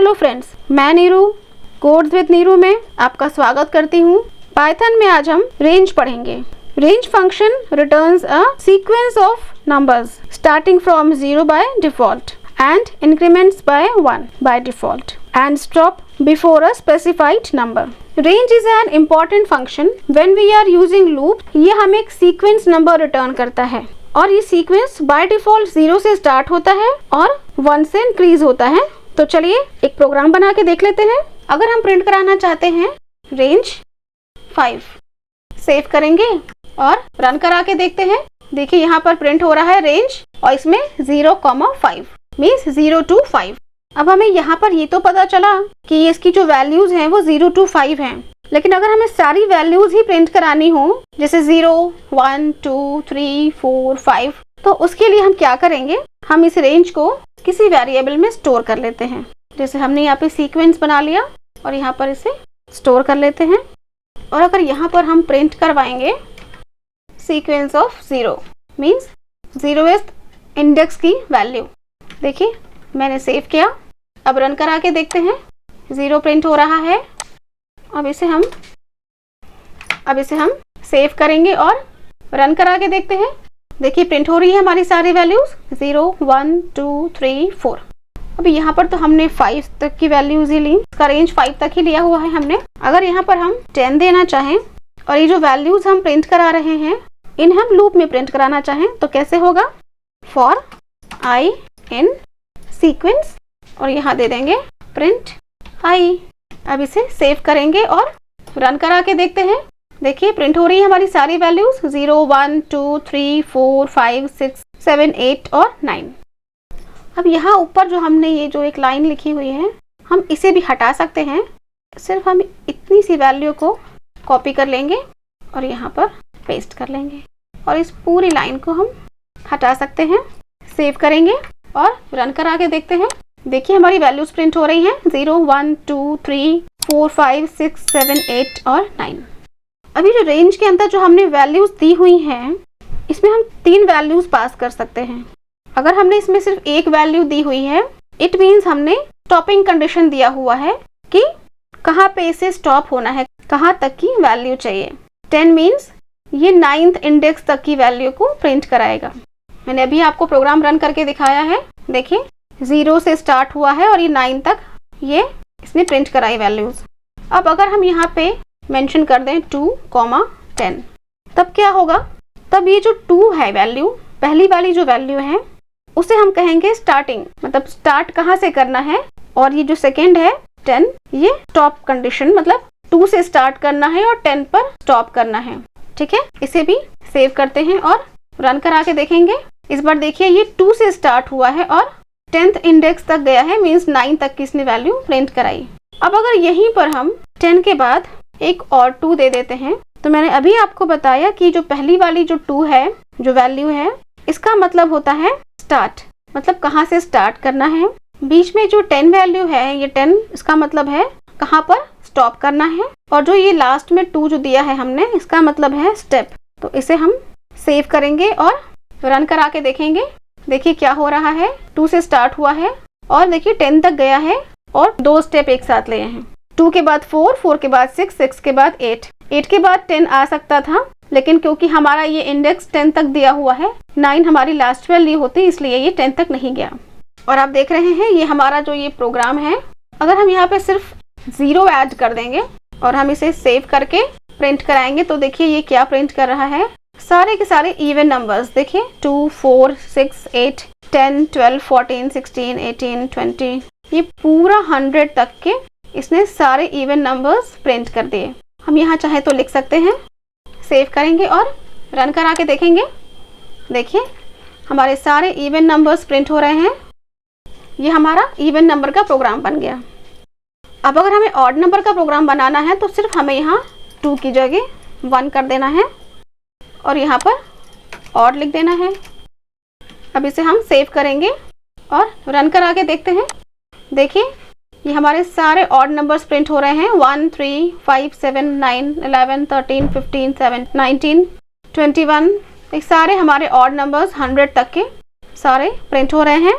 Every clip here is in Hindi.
हेलो फ्रेंड्स, मैं नीरू कोड्स विद नीरू में आपका स्वागत करती हूँ। पाइथन में आज हम रेंज पढ़ेंगे। Range function returns a sequence of numbers starting from 0 by default and increments by 1 by default and stop before a specified number. Range is an important function when we are using loop. ये हमें एक सीक्वेंस नंबर रिटर्न करता है और ये सीक्वेंस बाय डिफॉल्ट 0 से स्टार्ट होता है और 1 से इंक्रीज होता है। तो चलिए एक प्रोग्राम बना के देख लेते हैं। अगर हम प्रिंट कराना चाहते हैं रेंज 5, सेव करेंगे और रन करा के देखते हैं। देखिए यहाँ पर प्रिंट हो रहा है रेंज और इसमें 0,5 मीन्स 0 to 5। अब हमें यहाँ पर ये तो पता चला कि इसकी जो वैल्यूज हैं वो 0 to 5 हैं, लेकिन अगर हमें सारी वैल्यूज ही प्रिंट करानी हो जैसे 0, 1, 2, 3, 4, 5, तो उसके लिए हम क्या करेंगे, हम इस रेंज को किसी वेरिएबल में स्टोर कर लेते हैं। जैसे हमने यहाँ पे सीक्वेंस बना लिया और यहाँ पर इसे स्टोर कर लेते हैं। और अगर यहाँ पर हम प्रिंट करवाएंगे sequence of 0 means 0th index की वैल्यू। देखिए मैंने सेव किया, अब रन करा के देखते हैं। 0 प्रिंट हो रहा है। अब इसे हम सेव करेंगे और रन करा के देखते हैं। देखिए प्रिंट हो रही है हमारी सारी वैल्यूज 0, 1, 2, 3, 4। अभी यहाँ पर तो हमने 5 तक की वैल्यूज ही ली, इसका रेंज 5 तक ही लिया हुआ है हमने। अगर यहाँ पर हम 10 देना चाहें और ये जो वैल्यूज हम प्रिंट करा रहे हैं इन हम लूप में प्रिंट कराना चाहें तो कैसे होगा, फॉर i in सीक्वेंस और यहाँ दे देंगे प्रिंट i। अब इसे सेव करेंगे और रन करा के देखते हैं। देखिए प्रिंट हो रही है हमारी सारी वैल्यूज 0, 1, 2, 3, 4, 5, 6, 7, 8 और 9। अब यहाँ ऊपर जो हमने ये जो एक लाइन लिखी हुई है हम इसे भी हटा सकते हैं। सिर्फ हम इतनी सी वैल्यू को कॉपी कर लेंगे और यहाँ पर पेस्ट कर लेंगे और इस पूरी लाइन को हम हटा सकते हैं। सेव करेंगे और रन करा के देखते हैं। देखिए हमारी वैल्यूज प्रिंट हो रही हैं 0, 1, 2, 3, 4, 5, 6, 7, 8 और 9। अभी जो रेंज के अंदर जो हमने वैल्यूज दी हुई हैं इसमें हम 3 वैल्यूज पास कर सकते हैं। अगर हमने इसमें सिर्फ एक वैल्यू दी हुई है इट मीन्स हमने स्टॉपिंग कंडीशन दिया हुआ है कि कहाँ पे इसे स्टॉप होना है, कहाँ तक की वैल्यू चाहिए। 10 मीन्स ये 9th इंडेक्स तक की वैल्यू को प्रिंट कराएगा। मैंने अभी आपको प्रोग्राम रन करके दिखाया है। देखिए 0 से स्टार्ट हुआ है और ये 9 तक ये इसने प्रिंट कराई वैल्यूज। अब अगर हम यहाँ पे मेंशन कर दें 2, 10 तब क्या होगा, तब ये जो 2 है वैल्यू, पहली वाली जो वैल्यू है उसे हम कहेंगे स्टार्टिंग, मतलब स्टार्ट कहाँ से करना है। और ये जो सेकेंड है 10, ये स्टॉप कंडीशन, मतलब 2 से स्टार्ट करना है और 10 पर स्टॉप करना है। ठीक है, इसे भी सेव करते हैं और रन करा के देखेंगे। इस बार देखिए ये 2 से स्टार्ट हुआ है और 10th इंडेक्स तक गया है मीन्स 9 तक की इसने वैल्यू प्रिंट कराई। अब अगर यहीं पर हम 10 के बाद एक और 2 दे देते हैं तो मैंने अभी आपको बताया कि जो पहली वाली जो 2 है, जो वैल्यू है, इसका मतलब होता है स्टार्ट, मतलब कहाँ से स्टार्ट करना है। बीच में जो 10 वैल्यू है, ये 10 इसका मतलब है कहाँ पर स्टॉप करना है। और जो ये लास्ट में 2 जो दिया है हमने, इसका मतलब है स्टेप। तो इसे हम सेव करेंगे और रन करा के देखेंगे। देखिए क्या हो रहा है, 2 से स्टार्ट हुआ है और देखिए 10 तक गया है और 2 स्टेप एक साथ लिए हैं। 2 के बाद 4, 4 के बाद 6, 6 के बाद 8, 8 के बाद 10 आ सकता था, लेकिन क्योंकि हमारा ये इंडेक्स 10 तक दिया हुआ है, 9 हमारी लास्ट वैल्यू होती, इसलिए ये 10 तक नहीं गया। और आप देख रहे हैं ये हमारा जो ये प्रोग्राम है, अगर हम यहाँ पे सिर्फ 0 ऐड कर देंगे और हम इसे सेव करके प्रिंट कराएंगे तो देखिए ये क्या प्रिंट कर रहा है, सारे के सारे इवन नंबर्स। देखिए 2, 4, 6, 8, 10, 12, 14, 16, 18, 20, ये पूरा 100 तक के इसने सारे इवन नंबर्स प्रिंट कर दिए। हम यहाँ चाहे तो लिख सकते हैं। सेव करेंगे और रन करा के देखेंगे। देखिए हमारे सारे इवन नंबर्स प्रिंट हो रहे हैं। ये हमारा इवन नंबर का प्रोग्राम बन गया। अब अगर हमें ऑड नंबर का प्रोग्राम बनाना है तो सिर्फ हमें यहाँ 2 की जगह 1 कर देना है और यहाँ पर ऑड लिख देना है। अब इसे हम सेव करेंगे और रन करा के देखते हैं। देखिए ये हमारे सारे ऑड नंबर्स प्रिंट हो रहे हैं 1, 3, 5, 7, 9, 11, 13, 15, 7, 19, 21। ये सारे हमारे ऑड नंबर्स 100 तक के सारे प्रिंट हो रहे हैं।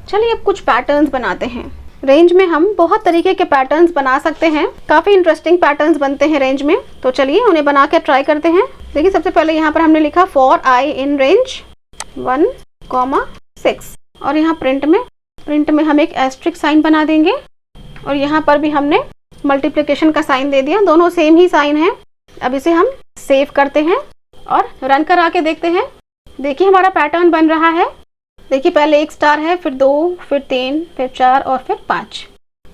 चलिए अब कुछ पैटर्न्स बनाते हैं। रेंज में हम बहुत तरीके के पैटर्न्स बना सकते हैं, काफ़ी इंटरेस्टिंग पैटर्न्स बनते हैं रेंज में। तो चलिए उन्हें बना के ट्राई करते हैं। देखिए सबसे पहले यहाँ पर हमने लिखा फॉर आई इन रेंज 1,6 और यहाँ प्रिंट में हम एक एस्ट्रिक साइन बना देंगे और यहाँ पर भी हमने मल्टीप्लिकेशन का साइन दे दिया, दोनों सेम ही साइन है। अब इसे हम सेव करते हैं और रन करा के देखते हैं। देखिए हमारा पैटर्न बन रहा है। देखिए पहले 1 स्टार है, फिर 2, फिर 3, फिर 4 और फिर 5।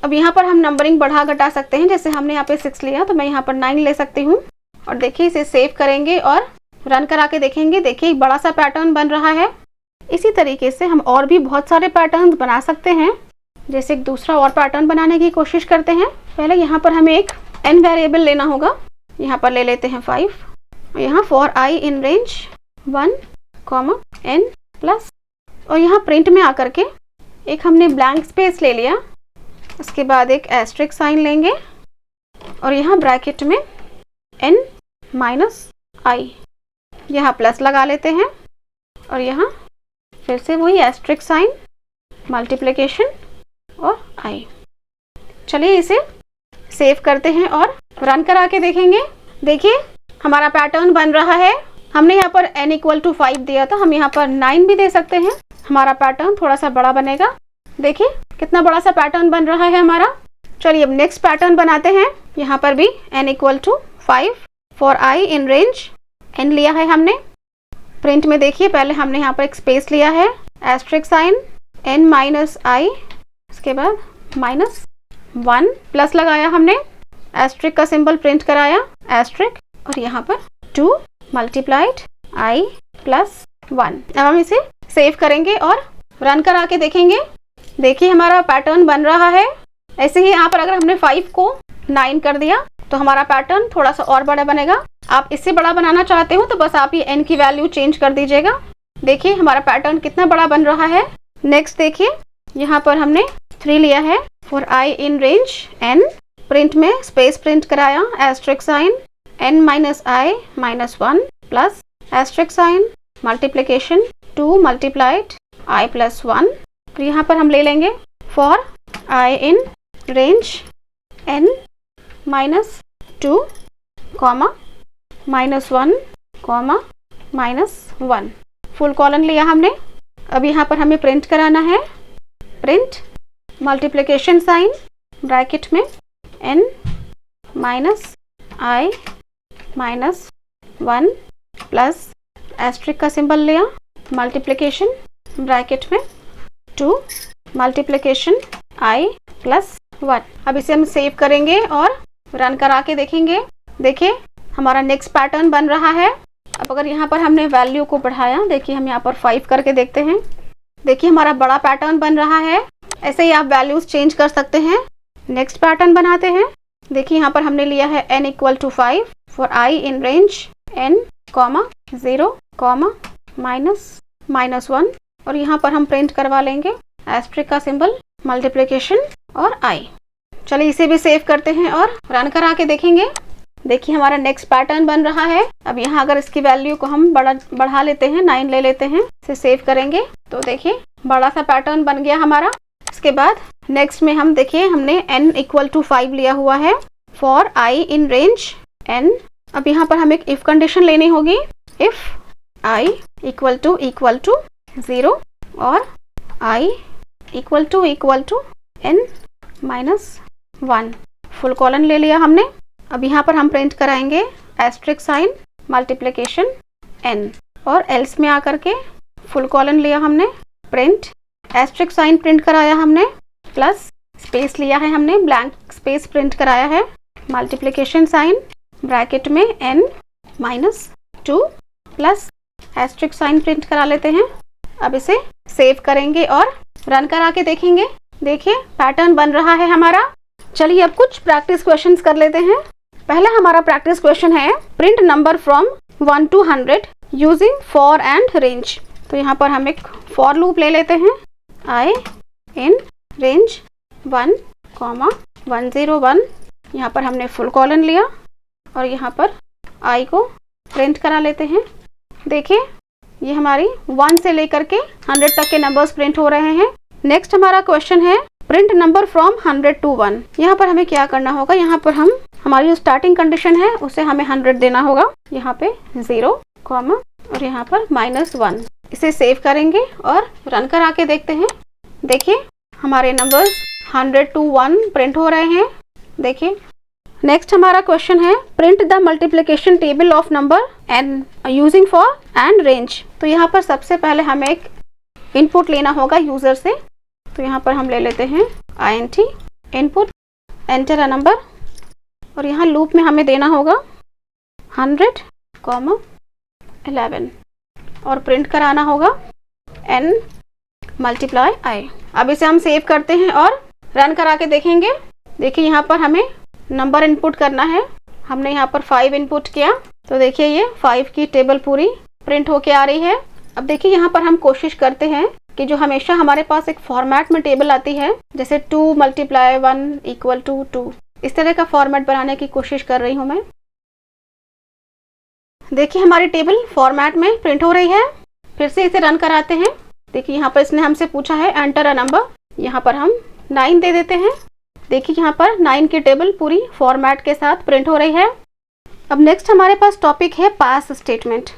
अब यहाँ पर हम नंबरिंग बढ़ा घटा सकते हैं, जैसे हमने यहाँ पे 6 लिया तो मैं यहाँ पर 9 ले सकती हूँ। और देखिए इसे सेव करेंगे और रन करा के देखेंगे। देखिए एक बड़ा सा पैटर्न बन रहा है। इसी तरीके से हम और भी बहुत सारे पैटर्न्स बना सकते हैं। जैसे एक दूसरा और पैटर्न बनाने की कोशिश करते हैं। पहले यहाँ पर हमें एक n वेरिएबल लेना होगा। यहाँ पर ले लेते हैं 5। यहाँ for i in range 1, n+, और यहाँ प्रिंट में आकर के एक हमने ब्लैंक स्पेस ले लिया। उसके बाद एक एस्ट्रिक साइन लेंगे और यहाँ ब्रैकेट में n-i, यहाँ प्लस लगा लेते हैं और यहाँ फिर से वही एस्ट्रिक साइन, मल्टीप्लिकेशन और i। चलिए इसे सेव करते हैं और रन करा के देखेंगे। देखिए हमारा पैटर्न बन रहा है। हमने यहाँ पर n = 5 दिया था, हम यहाँ पर 9 भी दे सकते हैं। हमारा पैटर्न थोड़ा सा बड़ा बनेगा। देखिए कितना बड़ा सा पैटर्न बन रहा है हमारा। चलिए अब नेक्स्ट पैटर्न बनाते हैं। यहाँ पर भी n = 5 for i in range n लिया है हमने। प्रिंट में देखिए पहले हमने यहाँ पर एक स्पेस लिया है, एस्ट्रिक साइन, n-i, उसके बाद -1 प्लस लगाया हमने, एस्ट्रिक का सिंबल प्रिंट कराया, एस्ट्रिक, और यहाँ पर 2 मल्टीप्लाइड i + 1। अब हम इसे सेव करेंगे और रन करा के देखेंगे। देखिए हमारा पैटर्न बन रहा है। ऐसे ही यहाँ पर अगर हमने 5 को 9 कर दिया तो हमारा पैटर्न थोड़ा सा और बड़ा बनेगा। आप इससे बड़ा बनाना चाहते हो तो बस आप ये n की वैल्यू चेंज कर दीजिएगा। देखिए हमारा पैटर्न कितना बड़ा बन रहा है। नेक्स्ट देखिए यहाँ पर हमने 3 लिया है for i in range n, print में स्पेस प्रिंट कराया, asterisk sign, n-i -1 plus asterisk sign, multiplication 2 multiplied i + 1। तो यहाँ पर हम ले लेंगे for i in range n -2, -1, -1, full colon लिया हमने। अब यहाँ पर हमें प्रिंट कराना है, प्रिंट मल्टीप्लिकेशन साइन, ब्रैकेट में n -i -1 प्लस एस्ट्रिक का सिंबल लिया, मल्टीप्लिकेशन ब्रैकेट में 2 मल्टीप्लिकेशन i + 1। अब इसे हम सेव करेंगे और रन करा के देखेंगे। देखिए हमारा नेक्स्ट पैटर्न बन रहा है। अब अगर यहाँ पर हमने वैल्यू को बढ़ाया, देखिए हम यहाँ पर 5 करके देखते हैं। देखिए हमारा बड़ा पैटर्न बन रहा है। ऐसे ही आप वैल्यूज चेंज कर सकते हैं। नेक्स्ट पैटर्न बनाते हैं। देखिए यहाँ पर हमने लिया है n = 5 for i in range n, 0, -1, और यहाँ पर हम प्रिंट करवा लेंगे एस्ट्रिक का सिंबल, मल्टीप्लिकेशन और i। चलिए इसे भी सेव करते हैं और रन करा के देखेंगे। देखिए हमारा नेक्स्ट पैटर्न बन रहा है। अब यहाँ अगर इसकी वैल्यू को हम बढ़ा लेते हैं, 9 ले लेते हैं, इसे सेव करेंगे तो देखिए बड़ा सा पैटर्न बन गया हमारा। इसके बाद नेक्स्ट में हम देखिए हमने n = 5 लिया हुआ है for i in range n। अब यहाँ पर हमें एक इफ कंडीशन लेनी होगी, इफ i = 0 और i = n-1, फुल कॉलन ले लिया हमने। अब यहाँ पर हम प्रिंट कराएंगे एस्ट्रिक साइन, मल्टीप्लिकेशन n, और एल्स में आकर के फुल कॉलन लिया हमने, प्रिंट एस्ट्रिक साइन प्रिंट कराया हमने, प्लस स्पेस लिया है हमने, ब्लैंक स्पेस प्रिंट कराया है, मल्टीप्लिकेशन साइन, ब्रैकेट में n-2 plus asterisk sign print करा लेते हैं। अब इसे सेव करेंगे और रन करा के देखेंगे। देखिए पैटर्न बन रहा है हमारा। चलिए अब कुछ प्रैक्टिस क्वेश्चंस कर लेते हैं। पहला हमारा प्रैक्टिस क्वेश्चन है print number from 1 to 100 using for and range. तो यहाँ पर हम एक फॉर लूप ले लेते हैं, आई इन रेंज 1, 101। यहाँ पर हमने फुल कॉलन लिया और यहाँ पर आई को प्रिंट करा लेते हैं। देखिए ये हमारी 1 से लेकर के 100 तक के नंबर्स प्रिंट हो रहे हैं। नेक्स्ट हमारा क्वेश्चन है प्रिंट नंबर फ्रॉम 100 to 1। यहाँ पर हमें क्या करना होगा, यहाँ पर हम हमारी जो स्टार्टिंग कंडीशन है उसे हमें 100 देना होगा, यहाँ पे 0 कॉमा और यहाँ पर -1। इसे सेव करेंगे और रन करा के देखते हैं। देखिए हमारे नंबर्स 100 to 1 प्रिंट हो रहे हैं। देखिए नेक्स्ट हमारा क्वेश्चन है print the multiplication table of number n using for and range. तो यहाँ पर सबसे पहले हमें एक इनपुट लेना होगा यूजर से। तो यहाँ पर हम ले लेते हैं int input enter a number और यहाँ लूप में हमें देना होगा 100 कॉमा 11 और प्रिंट कराना होगा n मल्टीप्लाई i। अब इसे हम सेव करते हैं और रन करा के देखेंगे। देखिए यहाँ पर हमें नंबर इनपुट करना है, हमने यहाँ पर 5 इनपुट किया तो देखिए ये 5 की टेबल पूरी प्रिंट होके आ रही है। अब देखिए यहाँ पर हम कोशिश करते हैं कि जो हमेशा हमारे पास एक फॉर्मेट में टेबल आती है, जैसे 2 × 1 = 2, इस तरह का फॉर्मेट बनाने की कोशिश कर रही हूँ मैं। देखिए हमारी टेबल फॉर्मेट में प्रिंट हो रही है। फिर से इसे रन कराते हैं। देखिए यहाँ पर इसने हमसे पूछा है एंटर अ नंबर, यहाँ पर हम 9 दे देते हैं। देखिए यहाँ पर 9 की टेबल पूरी फॉर्मेट के साथ प्रिंट हो रही है। अब नेक्स्ट हमारे पास टॉपिक है pass statement.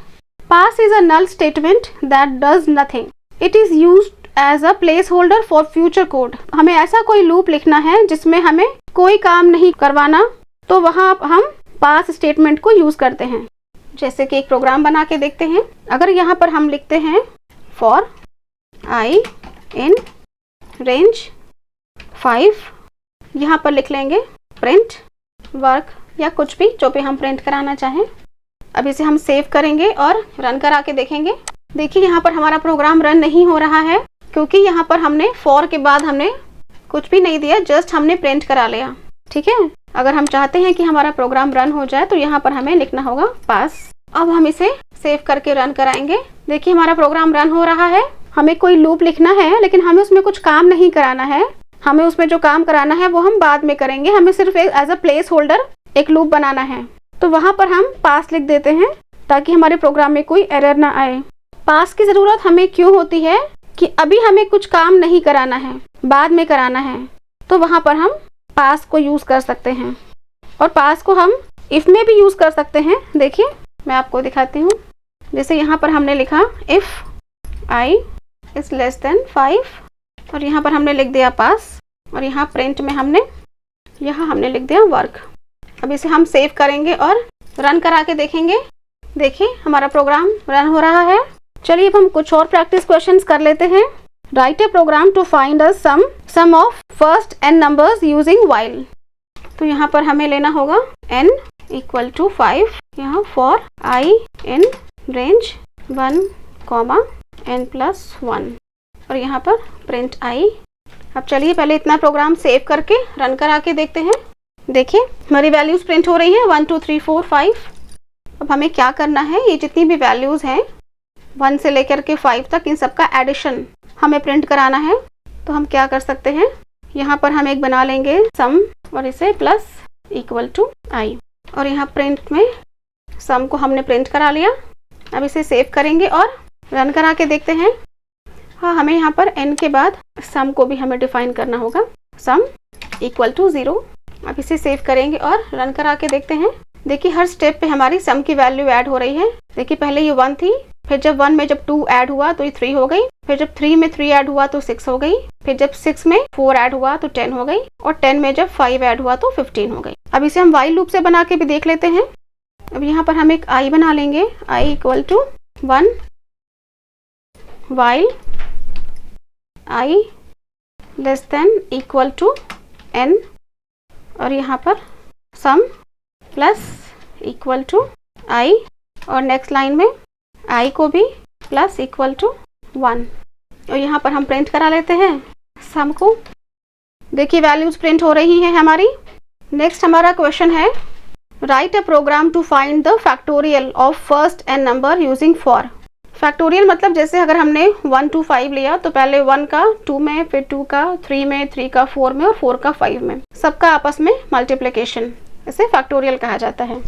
Pass is a null statement that does nothing, it is used as a placeholder for future code. हमें ऐसा कोई लूप लिखना है जिसमें हमें कोई काम नहीं करवाना, तो वहाँ हम पास स्टेटमेंट को यूज करते हैं। जैसे कि एक प्रोग्राम बना के देखते हैं। अगर यहाँ पर हम लिखते हैं फॉर आई इन रेंज 5, यहाँ पर लिख लेंगे प्रिंट वर्क या कुछ भी जो भी हम प्रिंट कराना चाहें। अब इसे हम सेव करेंगे और रन करा के देखेंगे। देखिए यहाँ पर हमारा प्रोग्राम रन नहीं हो रहा है क्योंकि यहाँ पर हमने फॉर के बाद हमने कुछ भी नहीं दिया, जस्ट हमने प्रिंट करा लिया। ठीक है, अगर हम चाहते हैं कि हमारा प्रोग्राम रन हो जाए तो यहाँ पर हमें लिखना होगा पास। अब हम इसे सेव करके रन कराएंगे। देखिए हमारा प्रोग्राम रन हो रहा है। हमें कोई लूप लिखना है लेकिन हमें उसमें कुछ काम नहीं कराना है। हमें उसमें जो काम कराना है वो हम बाद में करेंगे। हमें सिर्फ एज अ प्लेस होल्डर एक लूप बनाना है, तो वहाँ पर हम पास लिख देते हैं ताकि हमारे प्रोग्राम में कोई एरर ना आए। पास की ज़रूरत हमें क्यों होती है कि अभी हमें कुछ काम नहीं कराना है, बाद में कराना है, तो वहाँ पर हम पास को यूज़ कर सकते हैं। और पास को हम इफ़ में भी यूज़ कर सकते हैं। देखिए मैं आपको दिखाती हूँ। जैसे यहाँ पर हमने लिखा if i is less than 5 और यहाँ पर हमने लिख दिया पास और यहाँ प्रिंट में हमने लिख दिया वर्क। अब इसे हम सेव करेंगे और रन करा के देखेंगे। देखिए हमारा प्रोग्राम रन हो रहा है। चलिए अब हम कुछ और प्रैक्टिस क्वेश्चंस कर लेते हैं। Write a program to find a sum of first n numbers using while. तो यहाँ पर हमें लेना होगा n = 5, यहाँ for i in range 1, n+1 और यहाँ पर प्रिंट i। अब चलिए पहले इतना प्रोग्राम सेव करके रन करा के देखते हैं। देखिए हमारी वैल्यूज़ प्रिंट हो रही हैं 1 2 3 4 5। अब हमें क्या करना है, ये जितनी भी वैल्यूज़ हैं 1 से लेकर के 5 तक, इन सबका एडिशन हमें प्रिंट कराना है। तो हम क्या कर सकते हैं, यहाँ पर हम एक बना लेंगे सम और इसे प्लस = i और यहाँ प्रिंट में सम को हमने प्रिंट करा लिया। अब इसे सेव करेंगे और रन करा के देखते हैं। हाँ, हमें यहाँ पर n के बाद सम को भी हमें डिफाइन करना होगा, सम = 0। अब इसे सेव करेंगे और रन करा के देखते हैं। देखिए हर स्टेप पे हमारी सम की वैल्यू ऐड हो रही है। देखिए पहले ये 1 थी, फिर जब 1 में जब 2 ऐड हुआ तो ये 3 हो गई, फिर जब 3 में 3 ऐड हुआ तो 6 हो गई, फिर जब 6 में 4 ऐड हुआ तो 10 हो गई और 10 में जब 5 ऐड हुआ तो 15 हो गई। अब इसे हम वाइल लूप से बना के भी देख लेते हैं। अब यहाँ पर हम एक i बना लेंगे, i = 1 while i less than equal to n और यहाँ पर sum plus equal to i और नेक्स्ट लाइन में i को भी प्लस इक्वल टू 1 और यहाँ पर हम प्रिंट करा लेते हैं सम को। देखिए वैल्यूज प्रिंट हो रही हैं हमारी। नेक्स्ट हमारा क्वेश्चन है write a program to find the factorial of first n number using for. Factorial मतलब जैसे अगर हमने 1 to 5 लिया तो पहले 1 का 2 में, फिर 2 का 3 में, 3 का 4 में और 4 का 5 में, सबका आपस में मल्टीप्लिकेशन, इसे फैक्टोरियल कहा जाता है।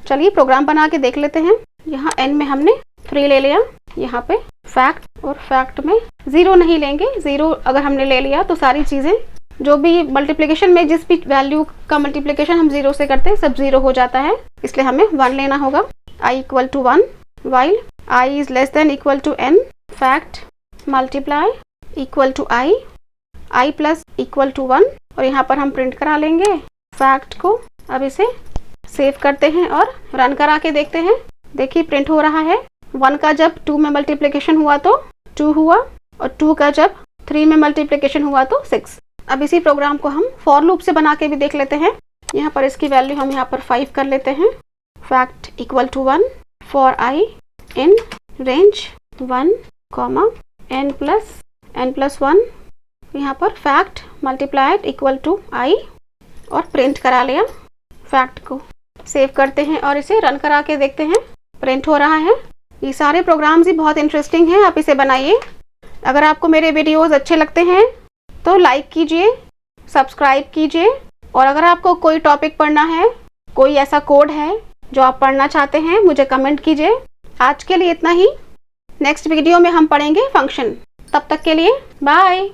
चलिए प्रोग्राम बना के देख लेते हैं। यहाँ n में हमने 3 ले लिया, यहाँ पे फैक्ट और फैक्ट में 0 नहीं लेंगे। 0 अगर हमने ले लिया तो सारी चीज़ें जो भी मल्टीप्लिकेशन में जिस भी वैल्यू का मल्टीप्लिकेशन हम 0 से करते हैं सब 0 हो जाता है, इसलिए हमें 1 लेना होगा। I equal to 1 while I is less than equal to n, fact multiply equal to I plus equal to 1, और यहाँ पर हम प्रिंट करा लेंगे फैक्ट को। अब इसे सेव करते हैं और रन करा के देखते हैं। देखिए प्रिंट हो रहा है। 1 का जब 2 में मल्टीप्लिकेशन हुआ तो 2 हुआ, और 2 का जब 3 में मल्टीप्लिकेशन हुआ तो 6। अब इसी प्रोग्राम को हम फॉर लूप से बना के भी देख लेते हैं। यहाँ पर इसकी वैल्यू हम यहाँ पर 5 कर लेते हैं। Fact equal to 1 for I in range 1, n plus 1, यहाँ पर fact multiplied equal to I, और प्रिंट करा लिया फैक्ट को। सेव करते हैं और इसे रन करा के देखते हैं। प्रिंट हो रहा है। ये सारे प्रोग्राम्स ही बहुत इंटरेस्टिंग हैं, आप इसे बनाइए। अगर आपको मेरे वीडियोस अच्छे लगते हैं तो लाइक कीजिए, सब्सक्राइब कीजिए, और अगर आपको कोई टॉपिक पढ़ना है, कोई ऐसा कोड है जो आप पढ़ना चाहते हैं, मुझे कमेंट कीजिए। आज के लिए इतना ही। नेक्स्ट वीडियो में हम पढ़ेंगे फंक्शन। तब तक के लिए बाय।